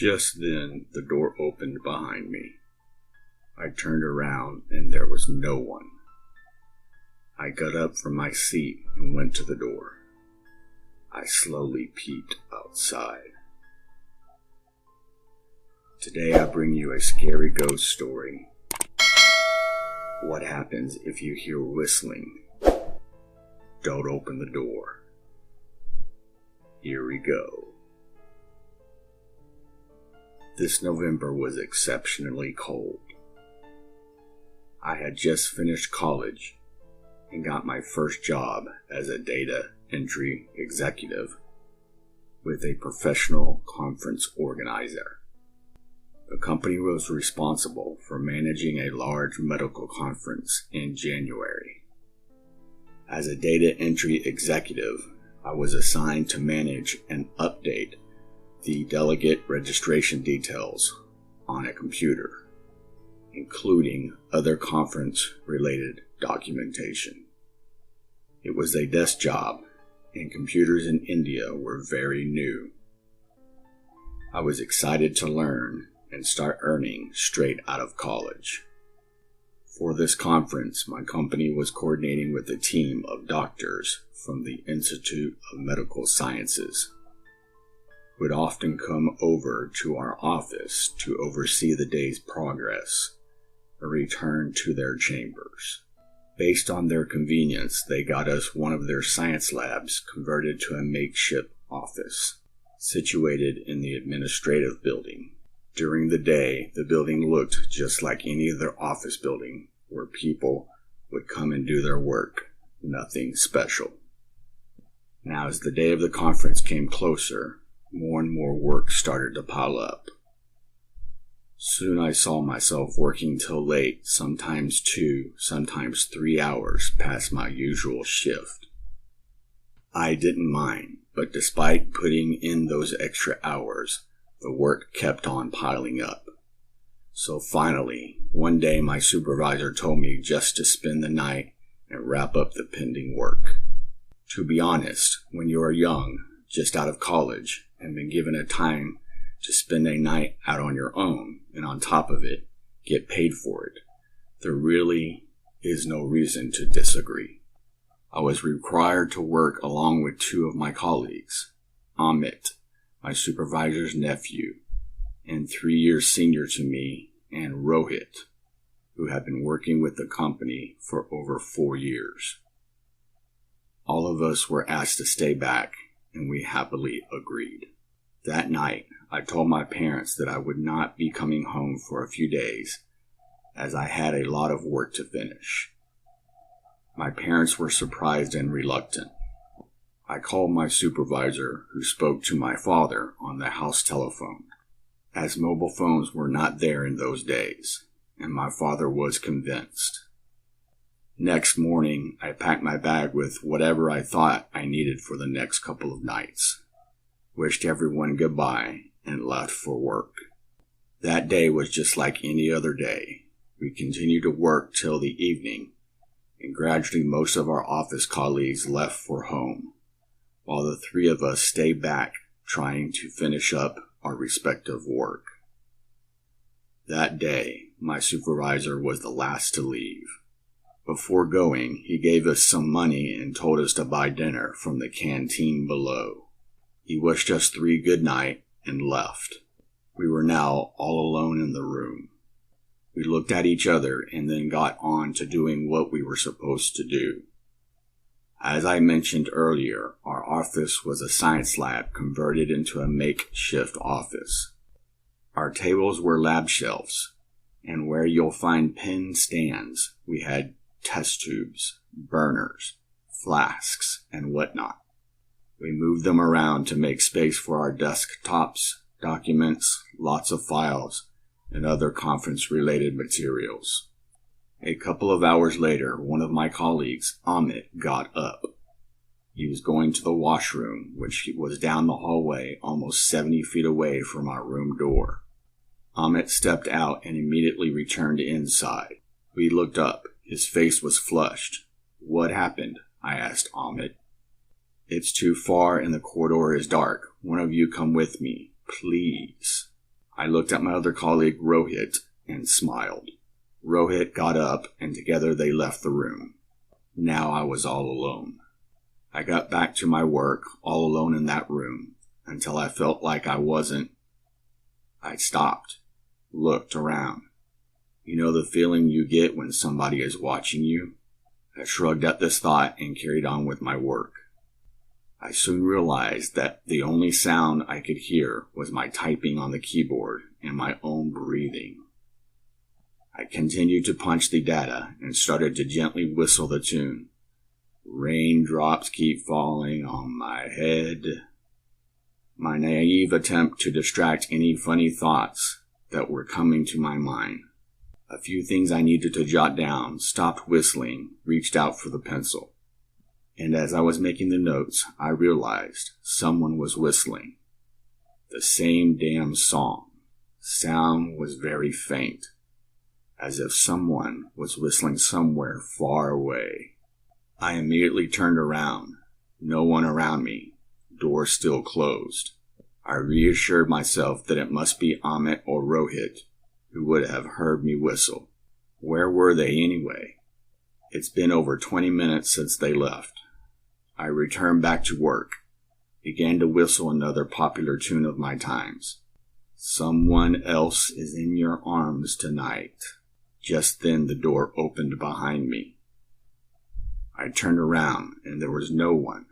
Just then, the door opened behind me. I turned around and there was no one. I got up from my seat and went to the door. I slowly peeked outside. Today I bring you a scary ghost story. What happens if you hear whistling? Don't open the door. Here we go. This November was exceptionally cold. I had just finished college and got my first job as a data entry executive with a professional conference organizer. The company was responsible for managing a large medical conference in January. As a data entry executive, I was assigned to manage and update the delegate registration details on a computer, including other conference-related documentation. It was a desk job, and computers in India were very new. I was excited to learn and start earning straight out of college. For this conference, my company was coordinating with a team of doctors from the Institute of Medical Sciences, who would often come over to our office to oversee the day's progress and return to their chambers. Based on their convenience, they got us one of their science labs converted to a makeshift office, situated in the administrative building. During the day, the building looked just like any other office building where people would come and do their work, nothing special. Now, as the day of the conference came closer, more and more work started to pile up. Soon I saw myself working till late, sometimes 2, sometimes 3 hours past my usual shift. I didn't mind, but despite putting in those extra hours, the work kept on piling up. So finally, one day my supervisor told me just to spend the night and wrap up the pending work. To be honest, when you are young, just out of college, and been given a time to spend a night out on your own, and on top of it, get paid for it, there really is no reason to disagree. I was required to work along with 2 of my colleagues, Amit, my supervisor's nephew, and 3 years senior to me, and Rohit, who had been working with the company for over 4 years. All of us were asked to stay back, and we happily agreed. That night, I told my parents that I would not be coming home for a few days, as I had a lot of work to finish. My parents were surprised and reluctant. I called my supervisor, who spoke to my father on the house telephone, as mobile phones were not there in those days, and my father was convinced. Next morning, I packed my bag with whatever I thought I needed for the next couple of nights, wished everyone goodbye, and left for work. That day was just like any other day. We continued to work till the evening, and gradually most of our office colleagues left for home, while the 3 of us stayed back trying to finish up our respective work. That day, my supervisor was the last to leave. Before going, he gave us some money and told us to buy dinner from the canteen below. He wished us 3 good night and left. We were now all alone in the room. We looked at each other and then got on to doing what we were supposed to do. As I mentioned earlier, our office was a science lab converted into a makeshift office. Our tables were lab shelves, and where you'll find pen stands, we had test tubes, burners, flasks, and whatnot. We moved them around to make space for our desktops, documents, lots of files, and other conference-related materials. A couple of hours later, one of my colleagues, Amit, got up. He was going to the washroom, which was down the hallway almost 70 feet away from our room door. Amit stepped out and immediately returned inside. We looked up. His face was flushed. "What happened?" I asked Amit. "It's too far and the corridor is dark. One of you come with me, please." I looked at my other colleague, Rohit, and smiled. Rohit got up, and together they left the room. Now I was all alone. I got back to my work, all alone in that room, until I felt like I wasn't. I stopped, looked around. You know the feeling you get when somebody is watching you? I shrugged at this thought and carried on with my work. I soon realized that the only sound I could hear was my typing on the keyboard and my own breathing. I continued to punch the data and started to gently whistle the tune. Raindrops keep falling on my head. My naive attempt to distract any funny thoughts that were coming to my mind. A few things I needed to jot down, stopped whistling, reached out for the pencil. And as I was making the notes, I realized someone was whistling. The same damn song. Sound was very faint, as if someone was whistling somewhere far away. I immediately turned around. No one around me. Door still closed. I reassured myself that it must be Amit or Rohit, who would have heard me whistle. Where were they anyway? It's been over 20 minutes since they left. I returned back to work, began to whistle another popular tune of my times. Someone else is in your arms tonight. Just then the door opened behind me. I turned around and there was no one.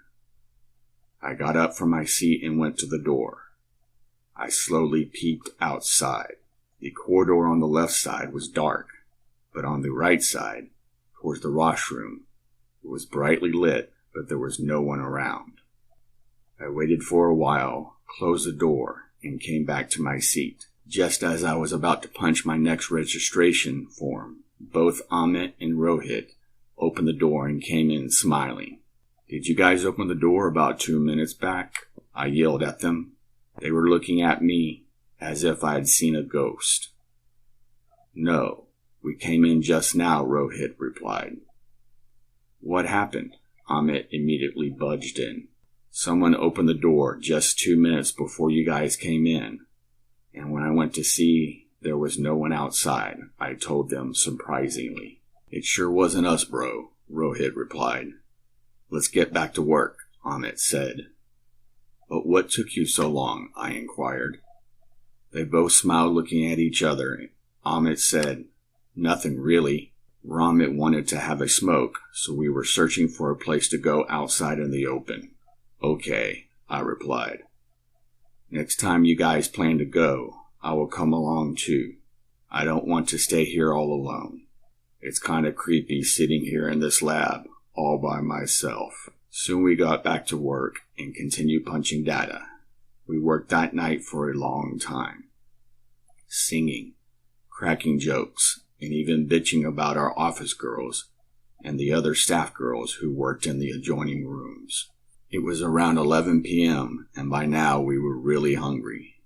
I got up from my seat and went to the door. I slowly peeped outside. The corridor on the left side was dark, but on the right side, towards the washroom, it was brightly lit, but there was no one around. I waited for a while, closed the door, and came back to my seat. Just as I was about to punch my next registration form, both Amit and Rohit opened the door and came in smiling. "Did you guys open the door about 2 minutes back?" I yelled at them. They were looking at me as if I had seen a ghost. "No, we came in just now," Rohit replied. "What happened?" Amit immediately budged in. "Someone opened the door just 2 minutes before you guys came in, and when I went to see, there was no one outside," I told them surprisingly. "It sure wasn't us, bro," Rohit replied. "Let's get back to work," Amit said. "But what took you so long?" I inquired. They both smiled, looking at each other. Amit said, "Nothing really. Ramit wanted to have a smoke, so we were searching for a place to go outside in the open." "Okay," I replied. "Next time you guys plan to go, I will come along too. I don't want to stay here all alone. It's kind of creepy sitting here in this lab all by myself." Soon we got back to work and continued punching data. We worked that night for a long time, singing, cracking jokes, and even bitching about our office girls and the other staff girls who worked in the adjoining rooms. It was around 11 p.m., and by now we were really hungry.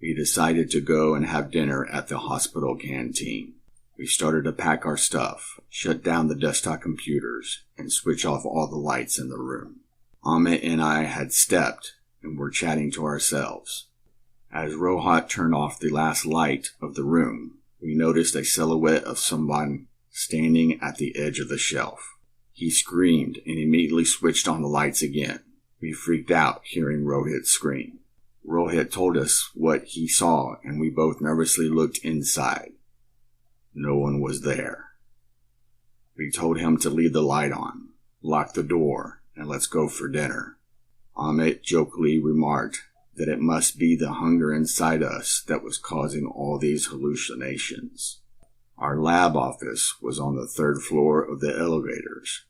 We decided to go and have dinner at the hospital canteen. We started to pack our stuff, shut down the desktop computers, and switch off all the lights in the room. Amit and I had stepped and were chatting to ourselves. As Rohit turned off the last light of the room, we noticed a silhouette of someone standing at the edge of the shelf. He screamed and immediately switched on the lights again. We freaked out hearing Rohit scream. Rohit told us what he saw, and we both nervously looked inside. No one was there. We told him to leave the light on, lock the door, and let's go for dinner. Amit jokingly remarked that it must be the hunger inside us that was causing all these hallucinations. Our lab office was on the 3rd floor of the elevators.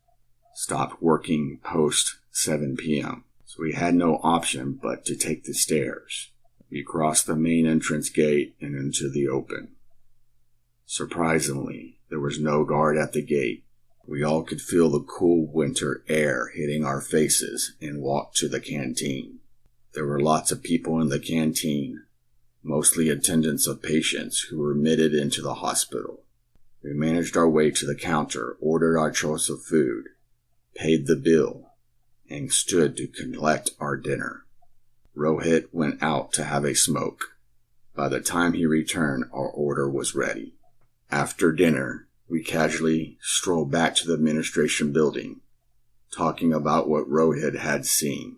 Stopped working post 7 p.m., so we had no option but to take the stairs. We crossed the main entrance gate and into the open. Surprisingly, there was no guard at the gate. We all could feel the cool winter air hitting our faces and walked to the canteen. There were lots of people in the canteen, mostly attendants of patients who were admitted into the hospital. We managed our way to the counter, ordered our choice of food, paid the bill, and stood to collect our dinner. Rohit went out to have a smoke. By the time he returned, our order was ready. After dinner, we casually strolled back to the administration building, talking about what Rohit had seen.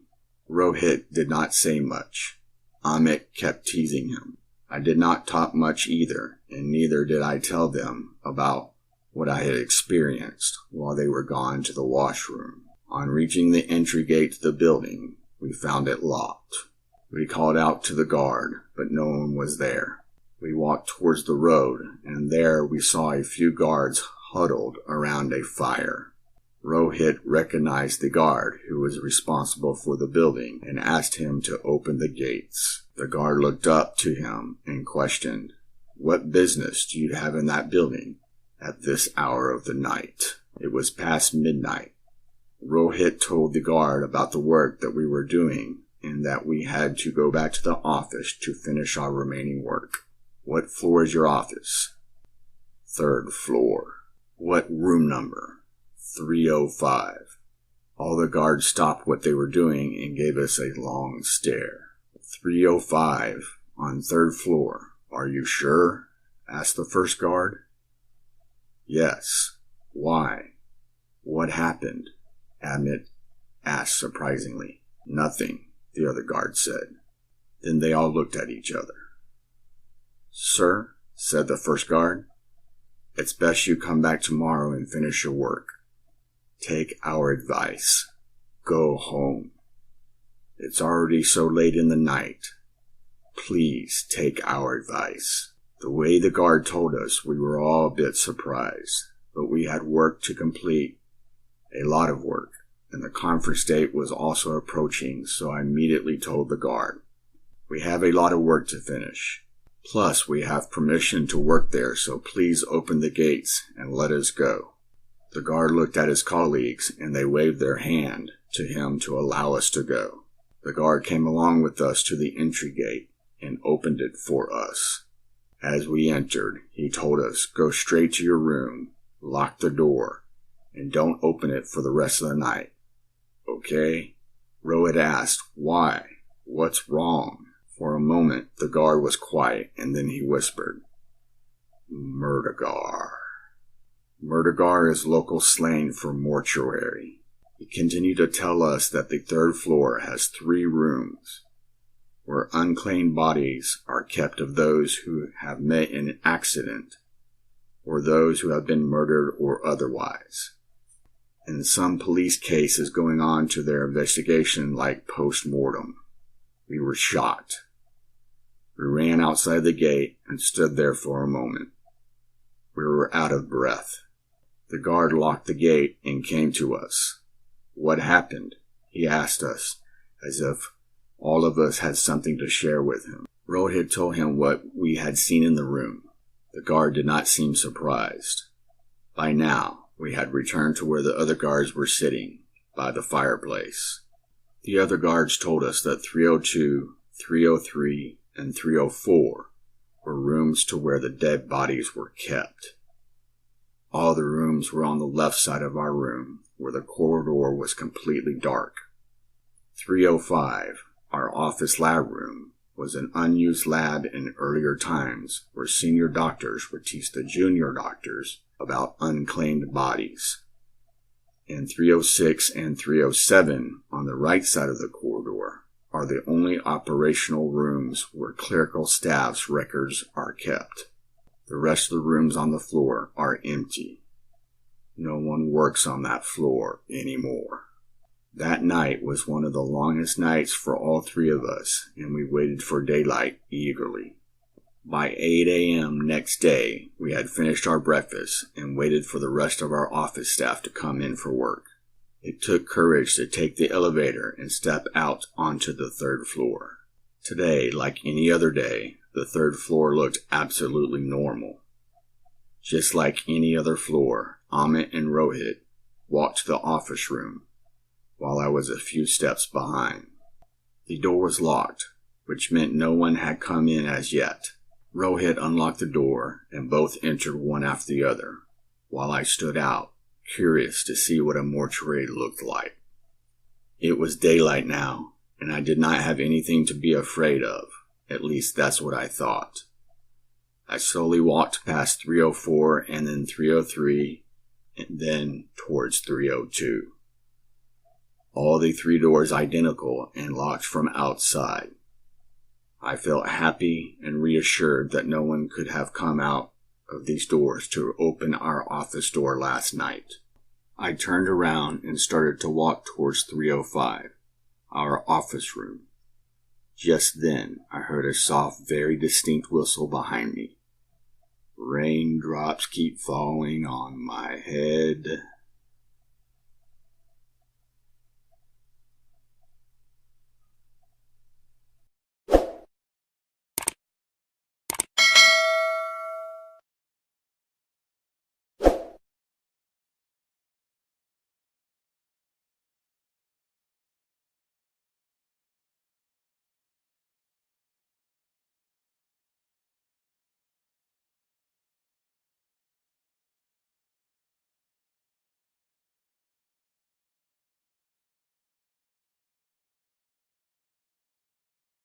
Rohit did not say much. Amit kept teasing him. I did not talk much either, and neither did I tell them about what I had experienced while they were gone to the washroom. On reaching the entry gate to the building, we found it locked. We called out to the guard, but no one was there. We walked towards the road, and there we saw a few guards huddled around a fire. Rohit recognized the guard who was responsible for the building and asked him to open the gates. The guard looked up to him and questioned, "What business do you have in that building at this hour of the night?" It was past midnight. Rohit told the guard about the work that we were doing and that we had to go back to the office to finish our remaining work. "What floor is your office?" "Third floor." "What room number?" 305. All the guards stopped what they were doing and gave us a long stare. 305 on third floor. "Are you sure?" asked the first guard. "Yes." "Why? What happened?" Amit asked surprisingly. "Nothing," the other guard said. Then they all looked at each other. "Sir," said the first guard, "it's best you come back tomorrow and finish your work. Take our advice. Go home. It's already so late in the night. Please take our advice." The way the guard told us, we were all a bit surprised, but we had work to complete, a lot of work, and the conference date was also approaching, so I immediately told the guard, "We have a lot of work to finish. Plus, we have permission to work there, so please open the gates and let us go." The guard looked at his colleagues, and they waved their hand to him to allow us to go. The guard came along with us to the entry gate and opened it for us. As we entered, he told us, "Go straight to your room, lock the door, and don't open it for the rest of the night. Okay?" Rohit asked, "Why? What's wrong?" For a moment, the guard was quiet, and then he whispered, "Murdergar." Murdergar is local slang for mortuary. He continued to tell us that the third floor has 3 rooms, where unclaimed bodies are kept of those who have met in an accident, or those who have been murdered or otherwise. And some police case is going on to their investigation like post-mortem. We were shocked. We ran outside the gate and stood there for a moment. We were out of breath. The guard locked the gate and came to us. "What happened?" he asked us, as if all of us had something to share with him. Rohit told him what we had seen in the room. The guard did not seem surprised. By now, we had returned to where the other guards were sitting, by the fireplace. The other guards told us that 302, 303, and 304 were rooms to where the dead bodies were kept. All the rooms were on the left side of our room, where the corridor was completely dark. 305, our office lab room, was an unused lab in earlier times where senior doctors would teach the junior doctors about unclaimed bodies. And 306 and 307, on the right side of the corridor, are the only operational rooms where clerical staff's records are kept. The rest of the rooms on the floor are empty. No one works on that floor anymore. That night was one of the longest nights for all 3 of us, and we waited for daylight eagerly. By 8 a.m. next day, we had finished our breakfast and waited for the rest of our office staff to come in for work. It took courage to take the elevator and step out onto the 3rd floor. Today, like any other day, the 3rd floor looked absolutely normal. Just like any other floor, Amit and Rohit walked to the office room, while I was a few steps behind. The door was locked, which meant no one had come in as yet. Rohit unlocked the door, and both entered one after the other, while I stood out, curious to see what a mortuary looked like. It was daylight now, and I did not have anything to be afraid of. At least that's what I thought. I slowly walked past 304 and then 303 and then towards 302. All the 3 doors identical and locked from outside. I felt happy and reassured that no one could have come out of these doors to open our office door last night. I turned around and started to walk towards 305, our office room. Just then, I heard a soft, very distinct whistle behind me. Raindrops keep falling on my head.